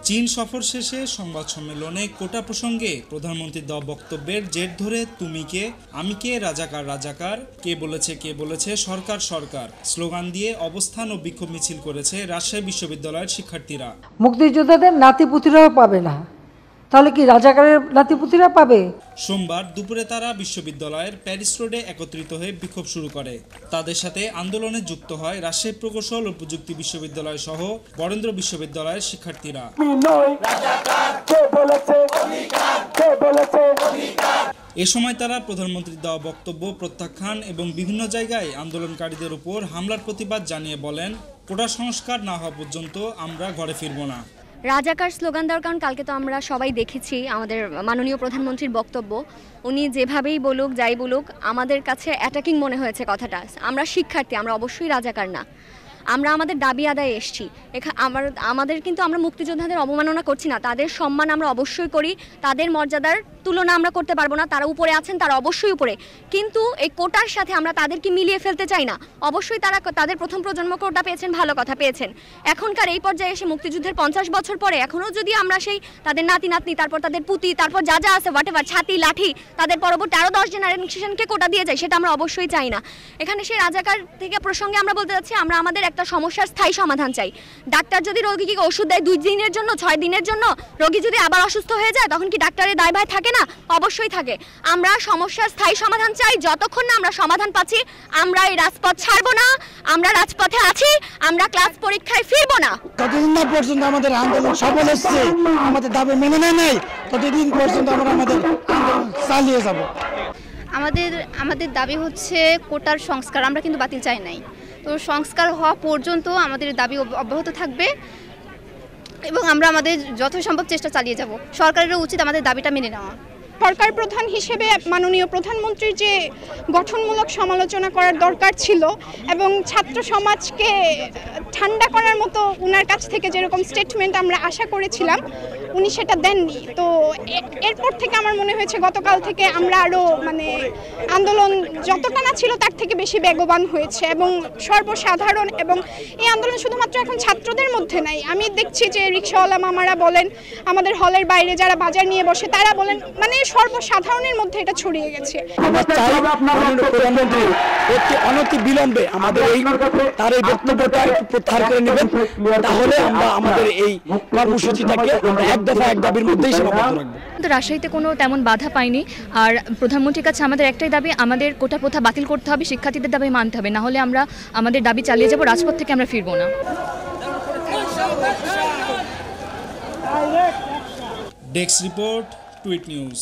চীন সফর শেষে সংবাদ সম্মেলনে কোটা প্রসঙ্গে প্রধানমন্ত্রীর দেওয়া বক্তব্যের জের ধরে তুমি কে, আমি কে, রাজাকার রাজাকার, কে বলেছে সরকার সরকার স্লোগান দিয়ে অবস্থান ও বিক্ষোভ মিছিল করেছে রাজশাহী বিশ্ববিদ্যালয়ের শিক্ষার্থীরা। মুক্তিযোদ্ধাদের নাতিপুতিরাও পাবে না, তাহলে কি রাজাকারের নাতিপুতিরা পাবে? সোমবার দুপুরে তারা বিশ্ববিদ্যালয়ের প্যারিস রোডে একত্রিত হয়ে বিক্ষোভ শুরু করে। তাদের সাথে আন্দোলনে যুক্ত হয় রাজশাহী প্রকৌশল ও প্রযুক্তি বিশ্ববিদ্যালয় সহ বরেন্দ্র বিশ্ববিদ্যালয়ের শিক্ষার্থীরা। এ সময় তারা প্রধানমন্ত্রীর দেওয়া বক্তব্য প্রত্যাখ্যান এবং বিভিন্ন জায়গায় আন্দোলনকারীদের উপর হামলার প্রতিবাদ জানিয়ে বলেন, কোটা সংস্কার না হওয়া পর্যন্ত আমরা ঘরে ফিরব না। রাজাকার স্লোগান দেওয়ার কারণ কালকে তো আমরা সবাই দেখেছি আমাদের মাননীয় প্রধানমন্ত্রীর বক্তব্য। উনি যেভাবেই বলুক যাই বলুক আমাদের কাছে অ্যাটাকিং মনে হয়েছে কথাটা। আমরা শিক্ষার্থী, আমরা অবশ্যই রাজাকার না, আমরা আমাদের দাবি আদায়ে এসেছি। আমাদের কিন্তু আমরা মুক্তিযোদ্ধাদের অবমাননা করছি না, তাদের সম্মান আমরা অবশ্যই করি, তাদের মর্যাদার তুলনা আমরা করতে পারবো না। তারা উপরে আছেন, তারা অবশ্যই উপরে, কিন্তু এই কোটার সাথে আমরা তাদেরকে মিলিয়ে ফেলতে চাই না। অবশ্যই তারা তাদের প্রথম প্রজন্ম কোটা পেয়েছেন, ভালো কথা পেয়েছেন। এখনকার এই পর্যায়ে এসে মুক্তিযুদ্ধের 50 বছর পরে এখনও যদি আমরা সেই তাদের নাতি নাতনি, তারপর তাদের পুতি, তারপর যা যা আছে হোয়াটএভার, ছাতি লাঠি, তাদের পরবর্তী আরও 10 জেনারেশনকে কোটা দিয়ে যায়, সেটা আমরা অবশ্যই চাই না। এখানে সেই রাজাকার থেকে প্রসঙ্গে আমরা বলতে চাচ্ছি, আমরা আমাদের একটা সমস্যার স্থায়ী সমাধান চাই। ডাক্তার যদি রোগীকে ওষুধ দেয় 2 দিনের জন্য, 6 দিনের জন্য, রোগী যদি আবার অসুস্থ হয়ে যায় তখন কি ডাক্তারের দায়ভার থাকে না? অবশ্যই থাকে। আমরা সমস্যার স্থায়ী সমাধান চাই। যতক্ষণ না আমরা সমাধান পাচ্ছি আমরা এই রাজপথ ছাড়বো না। আমরা রাজপথে আছি, আমরা ক্লাস পরীক্ষায় ফিরবো না। যতদিন না পর্যন্ত আমাদের আন্দোলন সফল হচ্ছে, আমাদের দাবি মেনে নেয় নাই, ততদিন পর্যন্ত আমরা আমাদের আন্দোলন চালিয়ে যাব। আমাদের দাবি হচ্ছে কোটার সংস্কার। আমরা কিন্তু বাতিল চাই নাই, তো সংস্কার হওয়া পর্যন্ত আমাদের দাবি অব্যাহত থাকবে এবং আমরা আমাদের যথাসম্ভব চেষ্টা চালিয়ে যাব। সরকারেরও উচিত আমাদের দাবিটা মেনে নেওয়া। সরকার প্রধান হিসেবে মাননীয় প্রধানমন্ত্রীর যে গঠনমূলক সমালোচনা করার দরকার ছিল এবং ছাত্র সমাজকে ঠান্ডা করার মতো ওনার কাছ থেকে যেরকম স্টেটমেন্ট আমরা আশা করেছিলাম, উনি সেটা দেননি। তো এরপর থেকে আমার মনে হয়েছে গতকাল থেকে আমরা আরও আন্দোলন যতটা না ছিল তার থেকে বেশি বেগবান হয়েছে এবং সর্বসাধারণ, এবং এই আন্দোলন শুধুমাত্র এখন ছাত্রদের মধ্যে নাই। আমি দেখছি যে রিক্সাওয়ালা মামারা বলেন, আমাদের হলের বাইরে যারা বাজার নিয়ে বসে তারা বলেন, সর্বসাধারণের মধ্যে এটা ছড়িয়ে গেছে। প্রধানমন্ত্রী অনতি বিলম্বে আমাদের তার এই বক্তব্যটা একটু প্রত্যাহার করে নেবেন, তাহলে আমরা আমাদের এই কর্মসূচিটাকে এক দফা এক দাবির মধ্যেই সীমাবদ্ধ রাখবো। কিন্তু রাজশাহীতে কোনো তেমন বাধা পাইনি। আর প্রধানমন্ত্রীর কাছে আমাদের একটাই দাবি, আমাদের কোটা প্রথা বাতিল করতে হবে, শিক্ষার্থীদের দাবি মানতে হবে, না হলে আমরা আমাদের দাবি চালিয়ে যাব, রাজপথ থেকে আমরা ফিরবো না। Desk report, tweet news.